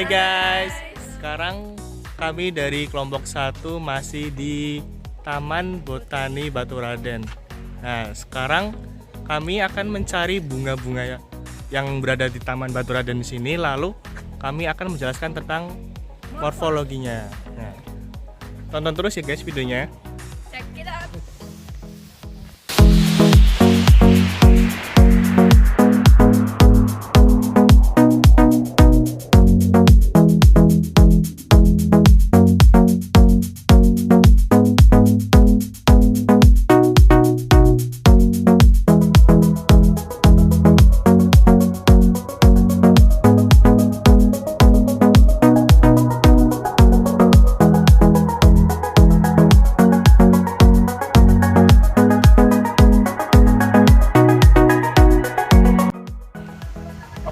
guys, sekarang kami dari kelompok 1 masih di Taman Botani Baturaden. Nah, sekarang kami akan mencari bunga-bunga yang berada di Taman Baturaden di sini, lalu kami akan menjelaskan tentang morfologinya. Nah, tonton terus ya guys videonya. Check it out.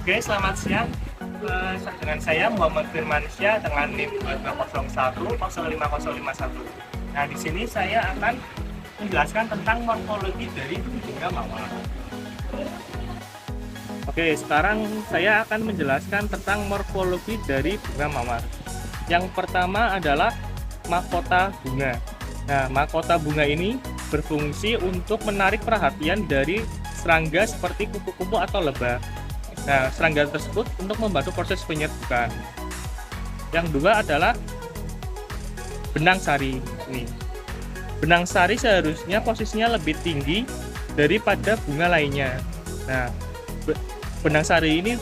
Oke, selamat siang. Dengan saya Muhammad Firmansyah dengan NIM 201-05051. Nah, di sini saya akan menjelaskan tentang morfologi dari bunga mawar. Oke, sekarang saya akan menjelaskan tentang morfologi dari bunga mawar. Yang pertama adalah mahkota bunga. Nah, mahkota bunga ini berfungsi untuk menarik perhatian dari serangga seperti kupu-kupu atau lebah. Nah, serangga tersebut untuk membantu proses penyerbukan. Yang kedua adalah benang sari. Ini benang sari seharusnya posisinya lebih tinggi daripada bunga lainnya. Nah, benang sari ini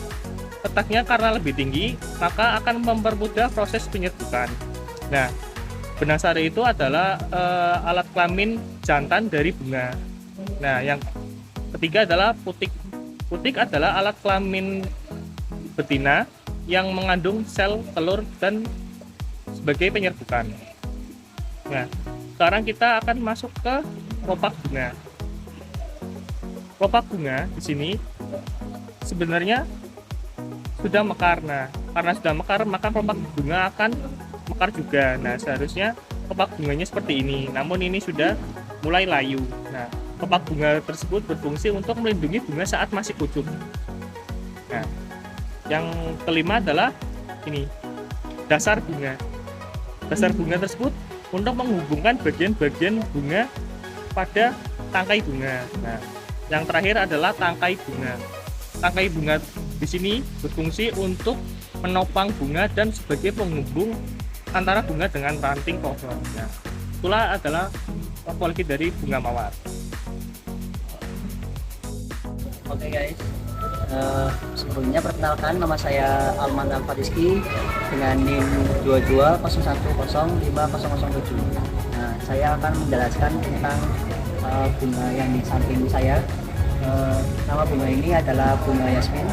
letaknya karena lebih tinggi, maka akan mempermudah proses penyerbukan. Nah, benang sari itu adalah alat kelamin jantan dari bunga. Nah, yang ketiga adalah putik. Putik adalah alat kelamin betina yang mengandung sel telur dan sebagai penyerbukan. Nah, sekarang kita akan masuk ke kelopak bunga. Kelopak bunga di sini sebenarnya sudah mekar. Nah, karena sudah mekar, maka kelopak bunga akan mekar juga. Nah, seharusnya kelopak bunganya seperti ini. Namun ini sudah mulai layu. Nah, kelopak bunga tersebut berfungsi untuk melindungi bunga saat masih pucuk. Nah, yang kelima adalah ini, dasar bunga. Dasar bunga tersebut untuk menghubungkan bagian-bagian bunga pada tangkai bunga. Nah, yang terakhir adalah tangkai bunga. Tangkai bunga di sini berfungsi untuk menopang bunga dan sebagai penghubung antara bunga dengan ranting pohon. Nah, itulah adalah morfologi dari bunga mawar. Oke guys, sebelumnya perkenalkan, nama saya Alman Alfadiski dengan NIM 2201050007. Nah, saya akan menjelaskan tentang bunga yang di samping saya. Nama bunga ini adalah bunga Yasmin.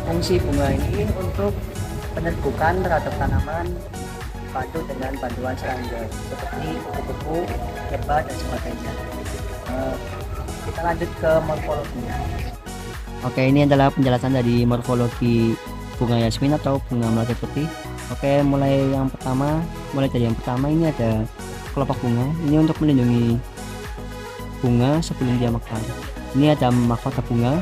Fungsi bunga ini untuk penyerbukan terhadap tanaman dibantu dengan bantuan serangga seperti kupu-kupu, lebah dan sebagainya. Kita lanjut ke morfologinya. Oke, ini adalah penjelasan dari morfologi bunga Yasmin atau bunga melati putih. Oke, mulai dari yang pertama ini ada kelopak bunga. Ini untuk melindungi bunga sebelum dia mekar. Ini ada mahkota bunga.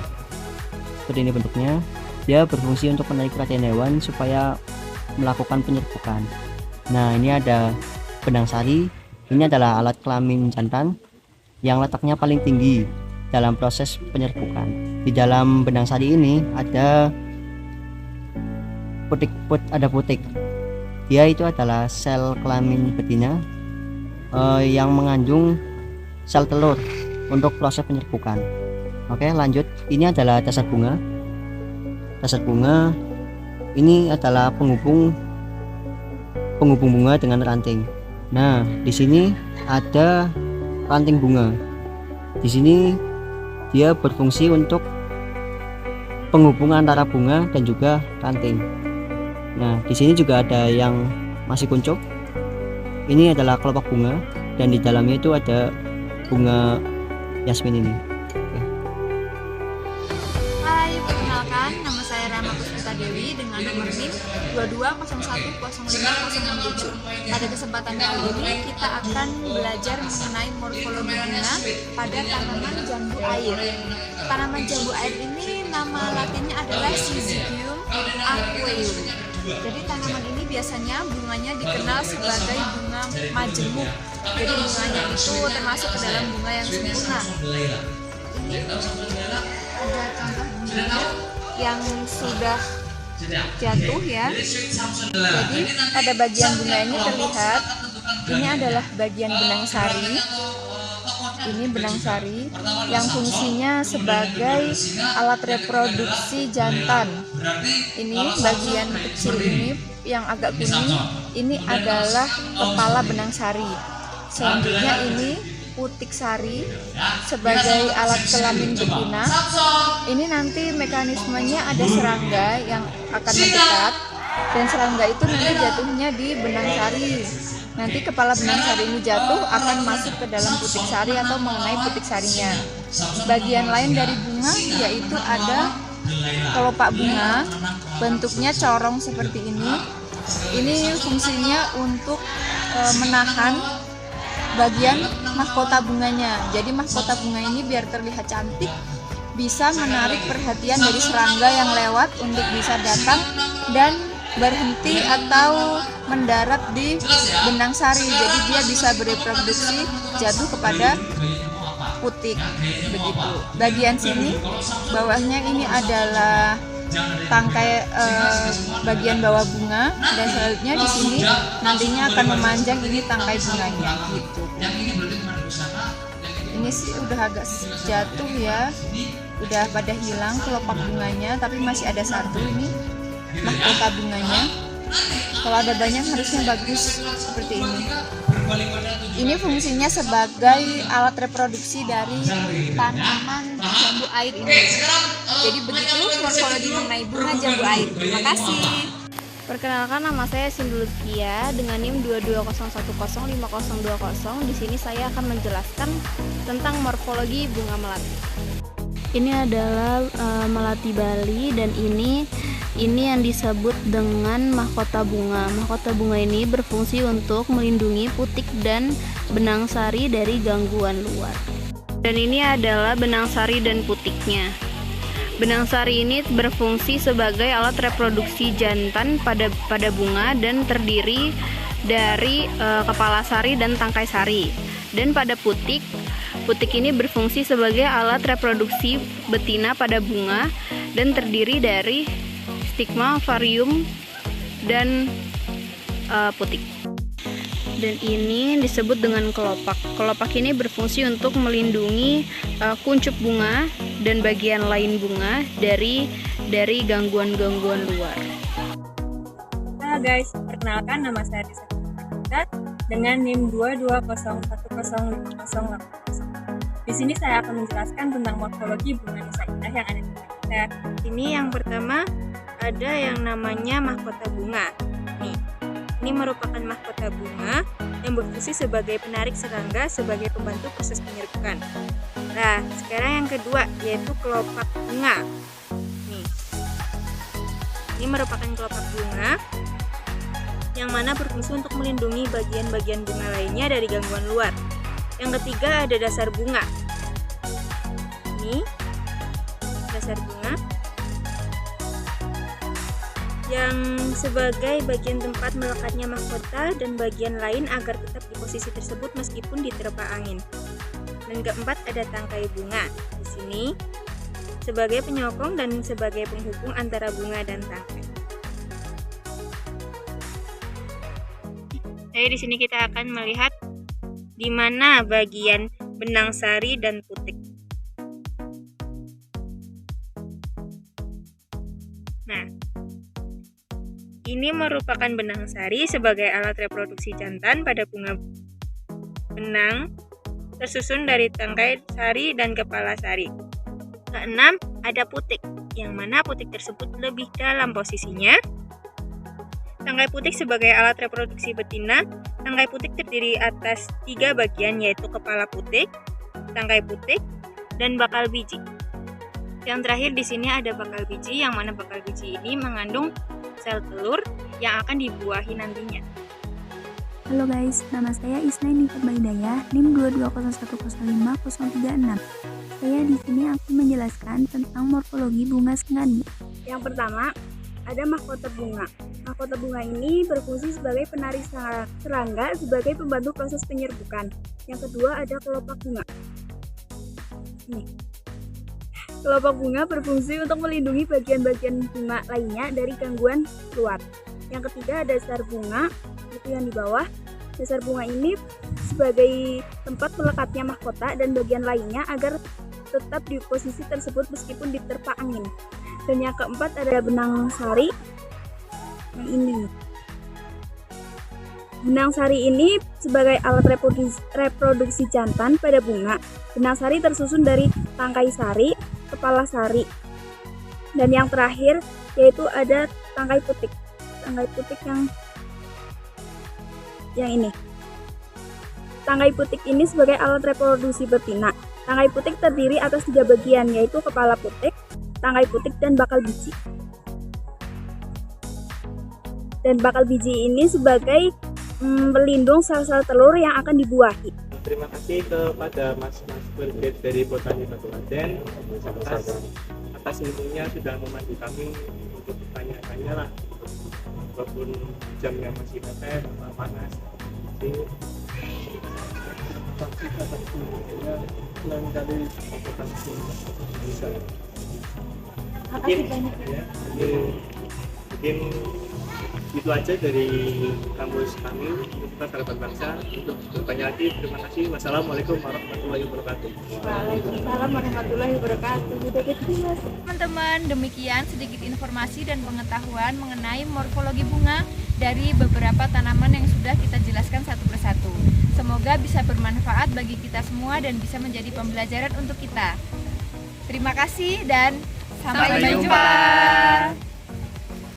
Seperti ini bentuknya. Dia berfungsi untuk menarik perhatian hewan supaya melakukan penyerbukan. Nah, ini ada benang sari. Ini adalah alat kelamin jantan yang letaknya paling tinggi dalam proses penyerbukan. Di dalam benang sari ini ada putik. Dia itu adalah sel kelamin betina yang mengandung sel telur untuk proses penyerbukan. Oke, lanjut. Ini adalah dasar bunga. Dasar bunga ini adalah penghubung bunga dengan ranting. Nah, di sini ada ranting bunga. Di sini dia berfungsi untuk penghubungan antara bunga dan juga ranting. Nah, di sini juga ada yang masih kuncup. Ini adalah kelopak bunga dan di dalamnya itu ada bunga Yasmin ini. Hai, perkenalkan, nama saya Rama Puspita Dewi dengan nomor NIM 2201050007. Pada kesempatan kali ini kita akan belajar mengenai morfologi bunga pada tanaman jambu air. Tanaman jambu air ini nama latinnya adalah Syzygium aqueum. Jadi tanaman ini biasanya bunganya dikenal sebagai bunga majemuk. Jadi bunganya itu termasuk ke dalam bunga yang sempurna. Ini ada contoh bunga yang sudah jatuh ya. Jadi pada bagian bunga ini terlihat ini adalah bagian benang sari. Ini benang sari yang fungsinya sebagai alat reproduksi jantan. Ini bagian kecil ini yang agak kuning, ini adalah kepala benang sari. Selanjutnya ini putik sari sebagai alat kelamin betina. Ini nanti mekanismenya ada serangga yang akan mendekat, dan serangga itu nanti jatuhnya di benang sari. Nanti kepala benang sari ini jatuh akan masuk ke dalam putik sari atau mengenai putik sarinya. Bagian lain dari bunga yaitu ada kelopak bunga, bentuknya corong seperti ini. Ini fungsinya untuk menahan bagian mahkota bunganya. Jadi mahkota bunga ini biar terlihat cantik, bisa menarik perhatian dari serangga yang lewat untuk bisa datang dan berhenti atau mendarat di benang sari. Jadi dia bisa bereproduksi jatuh kepada putik begitu. Bagian sini bawahnya ini adalah tangkai bagian bawah bunga, dan selanjutnya di sini nantinya akan memanjang ini tangkai bunganya gitu. Ini sih udah agak jatuh ya, udah pada hilang kelopak bunganya, tapi masih ada satu ini mahkota bunganya. Kalau ada banyak harusnya bagus seperti ini. Ini fungsinya sebagai alat reproduksi dari tanaman jambu air ini. Jadi begitu morfologi mengenai bunga jambu air. Terima kasih. Perkenalkan, nama saya Cindy Lutfia dengan NIM 220105020. Di sini saya akan menjelaskan tentang morfologi bunga melati. Ini adalah melati Bali, dan ini yang disebut dengan mahkota bunga. Mahkota bunga ini berfungsi untuk melindungi putik dan benang sari dari gangguan luar. Dan ini adalah benang sari dan putiknya. Benang sari ini berfungsi sebagai alat reproduksi jantan pada bunga dan terdiri dari kepala sari dan tangkai sari. Dan pada putik ini berfungsi sebagai alat reproduksi betina pada bunga dan terdiri dari stigma, ovarium, dan putik. Dan ini disebut dengan kelopak. Kelopak ini berfungsi untuk melindungi kuncup bunga dan bagian lain bunga dari gangguan-gangguan luar. Halo guys, perkenalkan nama saya Risa dengan NIM 220105008. Di sini saya akan menjelaskan tentang morfologi bunga Nusa Indah yang ada di kita. Ini yang pertama ada yang namanya mahkota bunga. Nih, ini merupakan mahkota bunga yang berfungsi sebagai penarik serangga sebagai pembantu proses penyerbukan. Nah, sekarang yang kedua yaitu kelopak bunga. Nih, ini merupakan kelopak bunga yang mana berfungsi untuk melindungi bagian-bagian bunga lainnya dari gangguan luar. Yang ketiga ada dasar bunga. Ini dasar bunga yang sebagai bagian tempat melekatnya mahkota dan bagian lain agar tetap di posisi tersebut meskipun diterpa angin. Dan keempat ada tangkai bunga. Di sini sebagai penyokong dan sebagai penghubung antara bunga dan tangkai. Jadi di sini kita akan melihat di mana bagian benang sari dan putik. Nah, ini merupakan benang sari sebagai alat reproduksi jantan pada bunga benang tersusun dari tangkai sari dan kepala sari. Keenam, ada putik, yang mana putik tersebut lebih dalam posisinya. Tangkai putik sebagai alat reproduksi betina. Tangkai putik terdiri atas 3 bagian, yaitu kepala putik, tangkai putik, dan bakal biji. Yang terakhir di sini ada bakal biji, yang mana bakal biji ini mengandung sel telur yang akan dibuahi nantinya. Halo guys, nama saya Isnaini Hidayah, NIM 220105036. Saya di sini akan menjelaskan tentang morfologi bunga sengani. Yang pertama, ada mahkota bunga. Mahkota bunga ini berfungsi sebagai penari serangga sebagai pembantu proses penyerbukan. Yang kedua ada kelopak bunga. Nih. Kelopak bunga berfungsi untuk melindungi bagian-bagian bunga lainnya dari gangguan luar. Yang ketiga ada dasar bunga, itu yang di bawah. Dasar bunga ini sebagai tempat melekatnya mahkota dan bagian lainnya agar tetap di posisi tersebut meskipun diterpa angin. Dan yang keempat ada benang sari. Yang ini. Benang sari ini sebagai alat reproduksi jantan pada bunga. Benang sari tersusun dari tangkai sari, kepala sari. Dan yang terakhir yaitu ada tangkai putik. Tangkai putik yang ini. Tangkai putik ini sebagai alat reproduksi betina. Tangkai putik terdiri atas 3 bagian, yaitu kepala putik, tangkai putik, dan bakal biji. Dan bakal biji ini sebagai pelindung sel-sel telur yang akan dibuahi. Terima kasih kepada Mas Berget dari Botani Batuaden atas ilmunya sudah memandu kami untuk tanya-tanya lah, walaupun jamnya masih mepet, panas. Mungkin itu aja dari kampus kami Universitas Harapan Bangsa. Untuk bertanya lagi, terima kasih. Wassalamualaikum warahmatullahi wabarakatuh. Waalaikumsalam warahmatullahi wabarakatuh. Teman-teman, demikian sedikit informasi dan pengetahuan mengenai morfologi bunga dari beberapa tanaman yang sudah kita jelaskan satu persatu. Semoga bisa bermanfaat bagi kita semua dan bisa menjadi pembelajaran untuk kita. Terima kasih dan sampai jumpa.